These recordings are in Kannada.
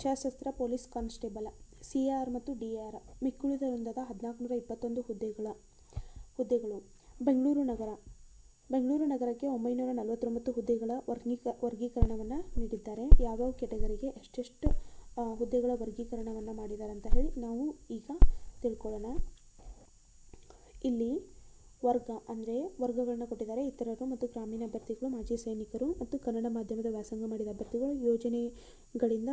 ಸಶಸ್ತ್ರ ಪೊಲೀಸ್ ಕಾನ್ಸ್ಟೇಬಲ್ CAR ಮತ್ತು DAR ಮಿಕ್ಕುಳಿದ ವೃಂದದ 1421 ಹುದ್ದೆಗಳು. ಬೆಂಗಳೂರು ನಗರಕ್ಕೆ 949 ಹುದ್ದೆಗಳ ವರ್ಗೀಕರಣವನ್ನು ನೀಡಿದ್ದಾರೆ. ಯಾವ್ಯಾವ ಕೆಟಗರಿಗೆ ಎಷ್ಟೆಷ್ಟು ಹುದ್ದೆಗಳ ವರ್ಗೀಕರಣವನ್ನು ಮಾಡಿದ್ದಾರೆ ಅಂತ ಹೇಳಿ ನಾವು ಈಗ ತಿಳ್ಕೊಳ್ಳೋಣ. ಇಲ್ಲಿ ವರ್ಗಗಳನ್ನ ಕೊಟ್ಟಿದ್ದಾರೆ. ಇತರರು ಮತ್ತು ಗ್ರಾಮೀಣ ಅಭ್ಯರ್ಥಿಗಳು, ಮಾಜಿ ಸೈನಿಕರು ಮತ್ತು ಕನ್ನಡ ಮಾಧ್ಯಮದ ವ್ಯಾಸಂಗ ಮಾಡಿದ ಅಭ್ಯರ್ಥಿಗಳು, ಯೋಜನೆಗಳಿಂದ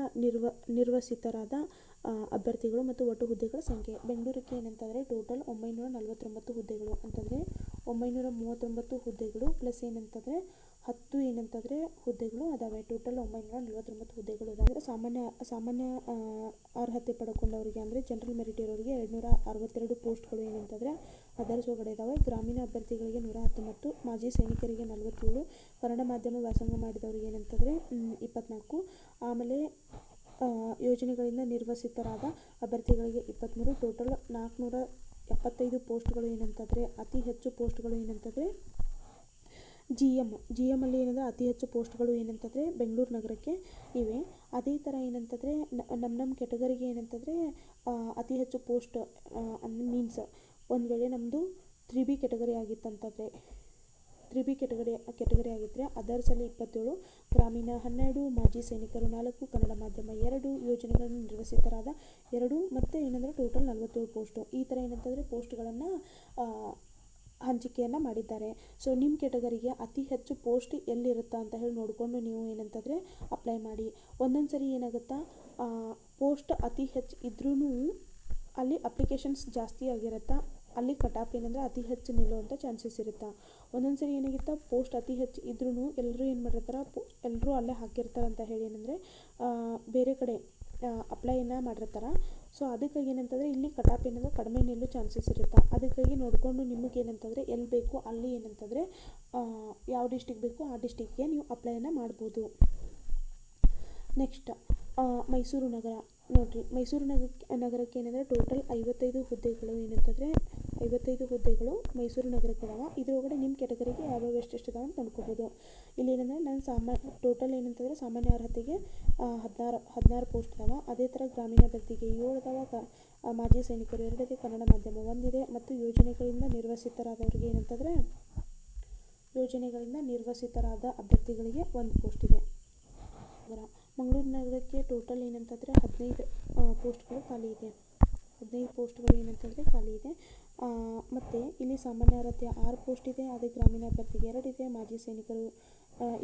ನಿರ್ವಸಿತರಾದ ಅಭ್ಯರ್ಥಿಗಳು ಮತ್ತು ಒಟ್ಟು ಹುದ್ದೆಗಳ ಸಂಖ್ಯೆ. ಬೆಂಗಳೂರಿಗೆ ಏನಂತಂದರೆ ಟೋಟಲ್ 949 ಹುದ್ದೆಗಳು ಅಂತಂದರೆ 939 ಹುದ್ದೆಗಳು ಪ್ಲಸ್ ಏನಂತಂದರೆ 10 ಹುದ್ದೆಗಳು ಅದಾವೆ. ಟೋಟಲ್ 949 ಹುದ್ದೆಗಳು ಅದಾವೆ. ಸಾಮಾನ್ಯ ಅರ್ಹತೆ ಪಡ್ಕೊಂಡವರಿಗೆ ಅಂದರೆ ಜನರಲ್ ಮೆರಿಟ್ ಇರೋರಿಗೆ 262 ಪೋಸ್ಟ್ಗಳು ಏನಂತಂದರೆ ಅದರ್ಸ್ ಒಳಗಡೆ ಇದ್ದಾವೆ. ಗ್ರಾಮೀಣ ಅಭ್ಯರ್ಥಿಗಳಿಗೆ 119, ಮಾಜಿ ಸೈನಿಕರಿಗೆ 47, ಕನ್ನಡ ಮಾಧ್ಯಮ ವ್ಯಾಸಂಗ ಮಾಡಿದವರಿಗೆ ಏನಂತಂದರೆ 24, ಆಮೇಲೆ ಯೋಜನೆಗಳಿಂದ ನಿರ್ವಸಿತರಾದ ಅಭ್ಯರ್ಥಿಗಳಿಗೆ 23. ಟೋಟಲ್ 475 ಪೋಸ್ಟ್ಗಳು ಏನಂತಂದರೆ ಅತಿ ಹೆಚ್ಚು ಪೋಸ್ಟ್ಗಳು ಏನಂತಂದರೆ GM ಅಲ್ಲಿ ಏನಂದರೆ ಅತಿ ಹೆಚ್ಚು ಪೋಸ್ಟ್ಗಳು ಏನಂತಂದರೆ ಬೆಂಗಳೂರು ನಗರಕ್ಕೆ ಇವೆ. ಅದೇ ಥರ ಏನಂತಂದರೆ ನಮ್ಮ ಕೆಟಗರಿಗೆ ಏನಂತಂದರೆ ಅತಿ ಹೆಚ್ಚು ಪೋಸ್ಟ್ ಮೀನ್ಸ್ ಒಂದು ವೇಳೆ ನಮ್ಮದು 3B ಕೆಟಗರಿ ಆಗಿತ್ತಂತಂದರೆ 3B ಕೆಟಗರಿ ಆಗಿದ್ದರೆ ಅದರ್ಸಲ್ಲಿ 27, ಗ್ರಾಮೀಣ 12, ಮಾಜಿ ಸೈನಿಕರು 4, ಕನ್ನಡ ಮಾಧ್ಯಮ 2, ಯೋಜನೆಗಳನ್ನು ನಿರ್ವಸಿತರಾದ 2 ಮತ್ತು ಏನಂದರೆ ಟೋಟಲ್ 47 ಪೋಸ್ಟು. ಈ ಥರ ಏನಂತಂದರೆ ಪೋಸ್ಟ್ಗಳನ್ನು ಹಂಚಿಕೆಯನ್ನು ಮಾಡಿದ್ದಾರೆ. ಸೊ ನಿಮ್ಮ ಕೆಟಗರಿಗೆ ಅತಿ ಹೆಚ್ಚು ಪೋಸ್ಟ್ ಎಲ್ಲಿರುತ್ತಾ ಅಂತ ಹೇಳಿ ನೋಡಿಕೊಂಡು ನೀವು ಏನಂತಂದರೆ ಅಪ್ಲೈ ಮಾಡಿ. ಒಂದೊಂದು ಸರಿ ಏನಾಗುತ್ತಾ ಪೋಸ್ಟ್ ಅತಿ ಹೆಚ್ಚು ಇದ್ರೂ ಅಲ್ಲಿ ಅಪ್ಲಿಕೇಶನ್ಸ್ ಜಾಸ್ತಿ ಆಗಿರುತ್ತಾ, ಅಲ್ಲಿ ಕಟಾಪ್ ಏನಂದರೆ ಅತಿ ಹೆಚ್ಚು ನಿಲ್ಲುವಂಥ ಚಾನ್ಸಸ್ ಇರುತ್ತೆ. ಒಂದೊಂದು ಸರಿ ಏನಾಗಿತ್ತು ಪೋಸ್ಟ್ ಅತಿ ಹೆಚ್ಚು ಇದ್ರೂ ಎಲ್ಲರೂ ಏನು ಮಾಡಿರ್ತಾರೆ ಎಲ್ಲರೂ ಅಲ್ಲೇ ಹಾಕಿರ್ತಾರೆ ಅಂತ ಹೇಳಿ ಏನಂದರೆ ಬೇರೆ ಕಡೆ ಅಪ್ಲೈನ ಮಾಡಿರ್ತಾರೆ. ಸೊ ಅದಕ್ಕಾಗಿ ಏನಂತಂದರೆ ಇಲ್ಲಿ ಕಟಾಪ್ ಏನಂದರೆ ಕಡಿಮೆ ನಿಲ್ಲೋ ಚಾನ್ಸಸ್ ಇರುತ್ತೆ. ಅದಕ್ಕಾಗಿ ನೋಡಿಕೊಂಡು ನಿಮಗೆ ಏನಂತಂದರೆ ಎಲ್ಲಿ ಬೇಕು ಅಲ್ಲಿ ಏನಂತಂದರೆ ಯಾವ ಡಿಸ್ಟಿಕ್ ಬೇಕು ಆ ಡಿಸ್ಟಿಕ್ಗೆ ನೀವು ಅಪ್ಲೈನ ಮಾಡ್ಬೋದು. ನೆಕ್ಸ್ಟ್ ಮೈಸೂರು ನಗರ ನೋಡಿರಿ. ಮೈಸೂರು ನಗರಕ್ಕೆ ಏನಂದರೆ ಟೋಟಲ್ 55 ಹುದ್ದೆಗಳು ಏನಂತಂದರೆ 55 ಹುದ್ದೆಗಳು ಮೈಸೂರು ನಗರಕ್ಕೆ ಇದಾವೆ. ಇದರೊಳಗಡೆ ನಿಮ್ಮ ಕೆಟಗರಿಗೆ ಯಾವ್ಯಾವ ಎಷ್ಟೆಷ್ಟು ಇದಾವೆ ಅಂತ ನೋಡ್ಕೋಬೋದು. ಇಲ್ಲಿ ಏನಂದರೆ ನಾನು ಟೋಟಲ್ ಏನಂತಂದರೆ ಸಾಮಾನ್ಯ ಅರ್ಹತೆಗೆ 16 ಪೋಸ್ಟ್ ಇದಾವೆ. ಅದೇ ಥರ ಗ್ರಾಮೀಣ ಅಭ್ಯರ್ಥಿಗೆ 7 ಇದಾವೆ, ಮಾಜಿ ಸೈನಿಕರು 2 ಇದೆ, ಕನ್ನಡ ಮಾಧ್ಯಮ 1 ಇದೆ ಮತ್ತು ಯೋಜನೆಗಳಿಂದ ನಿರ್ವಸಿತರಾದವರಿಗೆ ಏನಂತಂದರೆ ಯೋಜನೆಗಳಿಂದ ನಿರ್ವಸಿತರಾದ ಅಭ್ಯರ್ಥಿಗಳಿಗೆ 1 ಪೋಸ್ಟ್ ಇದೆ. ಮಂಗಳೂರು ನಗರಕ್ಕೆ ಟೋಟಲ್ ಏನಂತಂದರೆ 15 ಪೋಸ್ಟ್ಗಳು ಖಾಲಿ ಇದೆ. 15 ಪೋಸ್ಟ್ಗಳು ಏನಂತಂದರೆ ಖಾಲಿ ಇದೆ. ಮತ್ತು ಇಲ್ಲಿ ಸಾಮಾನ್ಯ ಅರ್ಹತೆ 6 ಪೋಸ್ಟ್ ಇದೆ. ಅದೇ ಗ್ರಾಮೀಣ ಅಭ್ಯರ್ಥಿಗೆ 2 ಇದೆ, ಮಾಜಿ ಸೈನಿಕರು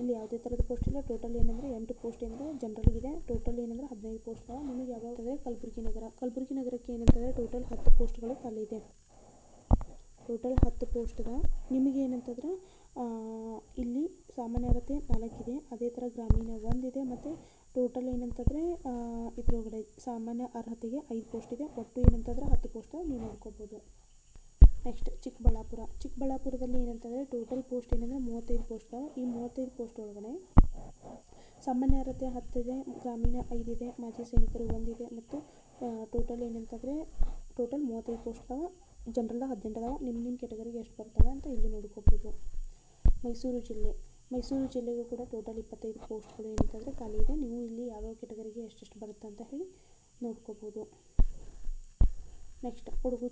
ಇಲ್ಲಿ ಯಾವುದೇ ಥರದ ಪೋಸ್ಟ್ ಇಲ್ಲ. ಟೋಟಲ್ ಏನಂದರೆ 8 ಪೋಸ್ಟ್ ಏನಂದರೆ ಜನರಲ್ಗಿದೆ. ಟೋಟಲ್ ಏನಂದರೆ 15 ಪೋಸ್ಟ್ ಇದಾವೆ. ನಿಮಗೆ ಯಾವಾಗ ಅಂದರೆ ಕಲಬುರಗಿ ನಗರಕ್ಕೆ ಏನಂತಂದರೆ ಟೋಟಲ್ 10 ಪೋಸ್ಟ್ಗಳು ಖಾಲಿ ಇದೆ. ಟೋಟಲ್ 10 ಪೋಸ್ಟ್ ಇದೆ. ನಿಮಗೆ ಏನಂತಂದ್ರೆ ಇಲ್ಲಿ ಸಾಮಾನ್ಯ ಅರ್ಹತೆ 4 ಇದೆ. ಅದೇ ಥರ ಗ್ರಾಮೀಣ 1 ಇದೆ ಮತ್ತು ಟೋಟಲ್ ಏನಂತಂದರೆ ಇದರೊಳಗಡೆ ಸಾಮಾನ್ಯ ಅರ್ಹತೆಗೆ 5 ಪೋಸ್ಟ್ ಇದೆ. ಒಟ್ಟು ಏನಂತಂದರೆ 10 ಪೋಸ್ಟ್ ನೀವು ನೋಡ್ಕೋಬೋದು. ನೆಕ್ಸ್ಟ್ ಚಿಕ್ಕಬಳ್ಳಾಪುರದಲ್ಲಿ ಏನಂತಂದರೆ ಟೋಟಲ್ ಪೋಸ್ಟ್ ಏನಂದರೆ 35 ಪೋಸ್ಟ್ ಇದಾವೆ. ಈ 35 ಪೋಸ್ಟ್ ಒಳಗಡೆ ಸಾಮಾನ್ಯ ಅರ್ಹತೆ 10 ಇದೆ, ಗ್ರಾಮೀಣ 5 ಇದೆ, ಮಾಜಿ ಸೈನಿಕರು 1 ಇದೆ ಮತ್ತು ಟೋಟಲ್ ಏನಂತಂದರೆ ಟೋಟಲ್ 35 ಪೋಸ್ಟ್ ಇದಾವೆ. ಜನರಲ್ 18 ಇದಾವೆ. ನಿಮ್ಮ ಕೆಟಗರಿಗೆ ಎಷ್ಟು ಬರ್ತವೆ ಅಂತ ಇಲ್ಲಿ ನೋಡ್ಕೋಬೋದು. ಮೈಸೂರು ಜಿಲ್ಲೆಗೂ ಕೂಡ ಟೋಟಲ್ 25 ಪೋಸ್ಟ್ಗಳು ಏನಂತಂದರೆ ಖಾಲಿ ಇದೆ. ನೀವು ಇಲ್ಲಿ ಯಾವ್ಯಾವ ಕೆಟಗರಿಗೆ ಎಷ್ಟೆಷ್ಟು ಬರುತ್ತೆ ಅಂತ ಹೇಳಿ ನೋಡ್ಕೋಬೋದು. ನೆಕ್ಸ್ಟ್ ಕೊಡಗು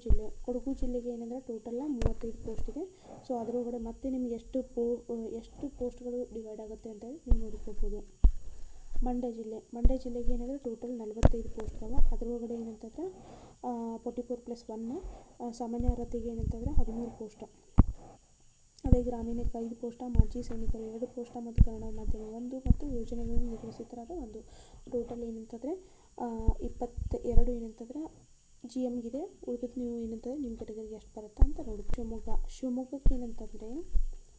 ಜಿಲ್ಲೆಗೆ ಏನಂದರೆ ಟೋಟಲ್ 35 ಪೋಸ್ಟ್ ಇದೆ. ಸೊ ಅದರೊಳಗಡೆ ಮತ್ತೆ ನಿಮ್ಗೆ ಎಷ್ಟು ಪೋಸ್ಟ್ಗಳು ಡಿವೈಡ್ ಆಗುತ್ತೆ ಅಂತ ಹೇಳಿ ನೀವು ನೋಡ್ಕೋಬೋದು. ಮಂಡ್ಯ ಜಿಲ್ಲೆಗೆ ಏನಂದರೆ ಟೋಟಲ್ 45 ಪೋಸ್ಟ್ ಇದಾವೆ. ಅದರೊಳಗಡೆ ಏನಂತಂದರೆ 44+1 ಸಾಮಾನ್ಯ ಅರ್ಹತೆಗೆ ಏನಂತಂದರೆ 13 ಪೋಸ್ಟ್. ಅದೇ ಗ್ರಾಮೀಣಕ್ಕೆ 5 ಪೋಸ್ಟ್, ಮಾಜಿ ಸೈನಿಕರು 2 ಪೋಸ್ಟ್ ಮತ್ತು ಕನ್ನಡ ಮಾಧ್ಯಮ 1 ಮತ್ತು ಯೋಜನೆಗಳನ್ನು ನಿರ್ವಹಿಸುತ್ತಾರಾದ 1. ಟೋಟಲ್ ಏನಂತಂದರೆ 22 ಏನಂತಂದರೆ GMಗಿದೆ. ಉಳಿದದ್ದು ನೀವು ಏನಂತಂದರೆ ನಿಮ್ಮ ಕೆಟಗರಿಗೆ ಎಷ್ಟು ಬರುತ್ತೆ ಅಂತ ನೋಡಿ. ಶಿವಮೊಗ್ಗಕ್ಕೆ ಏನಂತಂದರೆ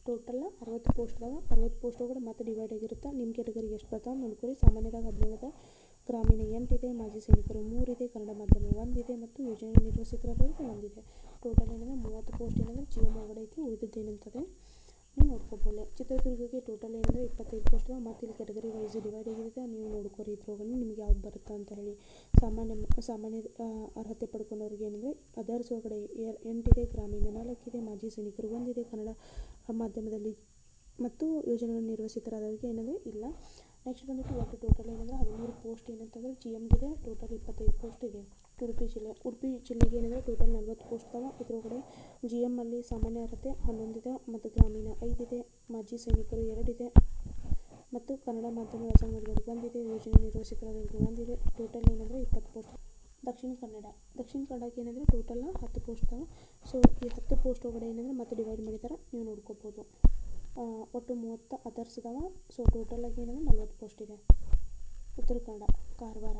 ಟೋಟಲ್ 60 ಪೋಸ್ಟ್ ಇದಾವೆ. 60 ಪೋಸ್ಟ್ ಒಳಗಡೆ ಮತ್ತೆ ಡಿವೈಡ್ ಆಗಿರುತ್ತೆ. ನಿಮ್ಮ ಕೆಟಗರಿಗೆ ಎಷ್ಟು ಬರ್ತಾವೆ ನೋಡ್ಕೊಳ್ಳಿ. ಸಾಮಾನ್ಯದಾಗ 17, ಗ್ರಾಮೀಣ 8 ಇದೆ, ಮಾಜಿ ಸೈನಿಕರು 3 ಇದೆ, ಕನ್ನಡ ಮಾಧ್ಯಮ 1 ಇದೆ ಮತ್ತು ಯೋಜನೆ ನಿರ್ವಹಿಸುತ್ತಿರೋದಕ್ಕೆ 1 ಇದೆ. ಟೋಟಲ್ ಏನಂದರೆ 30 ಪೋಸ್ಟ್ ಏನಂದರೆ GM ಒಳಗಡೆ ಐತಿ. ಉಳಿದದ್ದು ಏನಂತಂದರೆ ನೀವು ನೋಡ್ಕೋಬೋದು. ಚಿತ್ರದುರ್ಗಕ್ಕೆ ಟೋಟಲ್ ಏನಂದರೆ 25 ಪೋಸ್ಟ್ ಇದಾವೆ. ಮತ್ತು ಇಲ್ಲಿ ಕೆಟಗರಿ ವೈಸ್ ಡಿವೈಡ್ ಆಗಿರುತ್ತೆ. ನೀವು ನೋಡ್ಕೊರಿ ಇದ್ರೊಳಗಡೆ ನಿಮ್ಗೆ ಯಾವ್ದು ಬರುತ್ತೆ ಅಂತ ಹೇಳಿ. ಸಾಮಾನ್ಯ ಅರ್ಹತೆ ಪಡ್ಕೊಂಡವ್ರಿಗೆ ಏನಂದರೆ ಅದರ್ಸ್ ಒಳಗಡೆ 8 ಇದೆ, ಗ್ರಾಮೀಣ 4 ಇದೆ, ಮಾಜಿ ಸೈನಿಕರು 1 ಇದೆ, ಕನ್ನಡ ಮಾಧ್ಯಮದಲ್ಲಿ ಮತ್ತು ಯೋಜನೆಗಳನ್ನು ನಿರ್ವಹಿಸುತ್ತಾರಾದವರಿಗೆ ಏನಂದರೆ ಇಲ್ಲ. ನೆಕ್ಸ್ಟ್ ಬಂದುಬಿಟ್ಟು ಒಟ್ಟು ಟೋಟಲ್ ಏನಂದರೆ 13 ಪೋಸ್ಟ್ ಏನಂತಂದರೆ ಜಿ ಎಮ್ಗಿದೆ ಟೋಟಲ್ 25 ಪೋಸ್ಟ್ ಇದೆ. ಉಡುಪಿ ಜಿಲ್ಲೆಗೆ ಏನಂದರೆ ಟೋಟಲ್ 40 ಪೋಸ್ಟ್ ಇದಾವೆ. ಇದರೊಳಗಡೆ ಜಿ ಎಮ್ಮಲ್ಲಿ ಸಾಮಾನ್ಯ ಅರ್ಹತೆ 11 ಇದೆ ಮತ್ತು ಗ್ರಾಮೀಣ 5 ಇದೆ, ಮಾಜಿ ಸೈನಿಕರು 2 ಇದೆ ಮತ್ತು ಕನ್ನಡ ಮಾಧ್ಯಮ ವ್ಯಾಸಂಗದವರಿಗೆ 1 ಇದೆ, ಯೋಜನೆ ನಿರ್ವಹಿಸಿದವರಿಗೆ 1 ಇದೆ. ಟೋಟಲ್ ಏನಂದರೆ 20 ಪೋಸ್ಟ್. ದಕ್ಷಿಣ ಕನ್ನಡಕ್ಕೆ ಏನಂದರೆ ಟೋಟಲ್ 10 ಪೋಸ್ಟ್ ಇದಾವೆ. ಸೊ ಈ 10 ಪೋಸ್ಟ್ ಒಳಗಡೆ ಏನಂದರೆ ಮತ್ತೆ ಡಿವೈಡ್ ಮಾಡಿದ್ದಾರೆ, ನೀವು ನೋಡ್ಕೋಬೋದು. ಒಟ್ಟು 30 ಅದರ್ಸ್ ಇದಾವೆ. ಸೊ ಟೋಟಲಾಗಿ ಏನಂದರೆ 40 ಪೋಸ್ಟ್ ಇದೆ. ಉತ್ತರ ಕನ್ನಡ ಕಾರವಾರ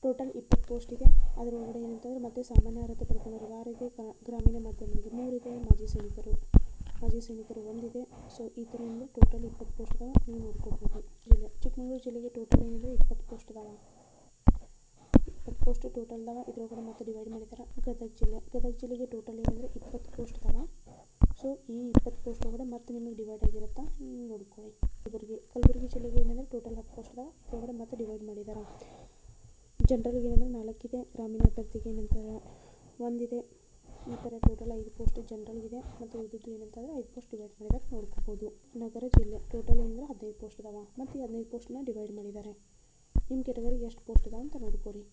ಟೋಟಲ್ 20 ಪೋಸ್ಟ್ ಇದೆ. ಅದರೊಳಗಡೆ ಏನಂತಂದರೆ ಮತ್ತೆ ಸಾಮಾನ್ಯ ಅರ್ಹತೆ ಪಡ್ಕೊಂಡವ್ರಿಗೆ 6 ಇದೆ, ಗ್ರಾಮೀಣ ಮಾಧ್ಯಮಕ್ಕೆ 3 ಇದೆ, ಮಾಜಿ ಸೈನಿಕರು 1 ಇದೆ. ಸೊ ಈ ಥರ ಏನಂದರೆ ಟೋಟಲ್ 20 ಪೋಸ್ಟ್ ಇದಾವೆ, ನೀವು ನೋಡ್ಕೋಬೋದು. ಚಿಕ್ಕಮಗಳೂರು ಜಿಲ್ಲೆಗೆ ಟೋಟಲ್ ಏನಂದರೆ 20 ಪೋಸ್ಟ್ ಇದಾವೆ. 20 ಪೋಸ್ಟ್ ಟೋಟಲ್ ಇದಾವೆ. ಇದರೊಳಗಡೆ ಮತ್ತೆ ಡಿವೈಡ್ ಮಾಡಿದ್ದಾರೆ. ಗದಗ ಜಿಲ್ಲೆಗೆ ಟೋಟಲ್ ಏನಂದರೆ 20 ಪೋಸ್ಟ್ ಇದಾವೆ. ಸೊ ಈ 20 ಪೋಸ್ಟ್ ಒಳಗಡೆ ಮತ್ತೆ ನಿಮಗೆ ಡಿವೈಡ್ ಆಗಿರುತ್ತಾ ನೋಡ್ಕೊಳ್ಳಿ. ಕಲಬುರಗಿ ಜಿಲ್ಲೆಗೆ ಏನಂದರೆ ಟೋಟಲ್ 10 ಪೋಸ್ಟ್ ಇದಾವೆ. ಇದರೊಳಗಡೆ ಮತ್ತೆ ಡಿವೈಡ್ ಮಾಡಿದ್ದಾರೆ. ಜನರಲ್ಗೆ ಏನಂದರೆ 4 ಇದೆ, ಗ್ರಾಮೀಣ ಅಭ್ಯರ್ಥಿಗೆ ಏನಂತಾರೆ 1 ಇದೆ. ಈ ಥರ ಟೋಟಲ್ 5 ಪೋಸ್ಟ್ ಜನರಲ್ಗಿದೆ ಮತ್ತು ಉಳಿದಿದ್ದು ಏನಂತಂದರೆ 5 ಪೋಸ್ಟ್ ಡಿವೈಡ್ ಮಾಡಿದ್ದಾರೆ, ನೋಡ್ಕೋಬೋದು. ನಗರ ಜಿಲ್ಲೆ ಟೋಟಲ್ ಏನಂದರೆ 15 ಪೋಸ್ಟ್ ಇದಾವೆ ಮತ್ತು ಈ 15 ಪೋಸ್ಟನ್ನ ಡಿವೈಡ್ ಮಾಡಿದ್ದಾರೆ. ನಿಮ್ಮ ಕೆಟಗರಿಗೆ ಎಷ್ಟು ಪೋಸ್ಟ್ ಇದಾವೆ ಅಂತ ನೋಡ್ಕೋರಿ.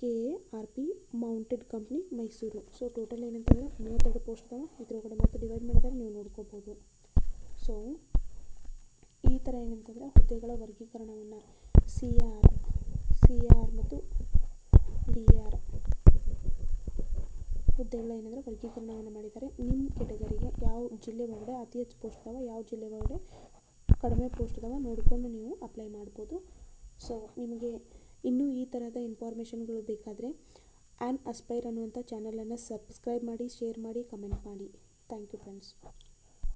KARP mounted company Mysuru. So total ಏನಂತಂದರೆ 32 ಪೋಸ್ಟ್ ಇದಾವೆ. ಇದರೊಳಗಡೆ ಮತ್ತೆ ಡಿವೈಡ್ ಮಾಡಿದ್ದಾರೆ, ನೀವು ನೋಡ್ಕೋಬೋದು. ಸೊ ಈ ಥರ ಏನಂತಂದರೆ ಹುದ್ದೆಗಳ ವರ್ಗೀಕರಣವನ್ನು CR ಮತ್ತು DR ಹುದ್ದೆಗಳ ಏನಂದರೆ ವರ್ಗೀಕರಣವನ್ನು ಮಾಡಿದ್ದಾರೆ. ನಿಮ್ಮ ಕೆಟಗರಿಗೆ ಯಾವ ಜಿಲ್ಲೆ ಒಳಗಡೆ ಅತಿ ಹೆಚ್ಚು ಪೋಸ್ಟ್ ಇದಾವೆ, ಯಾವ ಜಿಲ್ಲೆ ಒಳಗಡೆ ಕಡಿಮೆ ಪೋಸ್ಟ್ ಇದಾವೆ ನೋಡಿಕೊಂಡು ನೀವು ಅಪ್ಲೈ ಮಾಡ್ಬೋದು. ಸೊ ನಿಮಗೆ ಇನ್ನೂ ಈ ಥರದ ಇನ್ಫಾರ್ಮೇಷನ್ಗಳು ಬೇಕಾದರೆ ಆ್ಯನ್ ಅಸ್ಪೈರ್ ಅನ್ನುವಂಥ ಚಾನಲನ್ನು ಸಬ್ಸ್ಕ್ರೈಬ್ ಮಾಡಿ, ಶೇರ್ ಮಾಡಿ, ಕಮೆಂಟ್ ಮಾಡಿ. Thank you friends.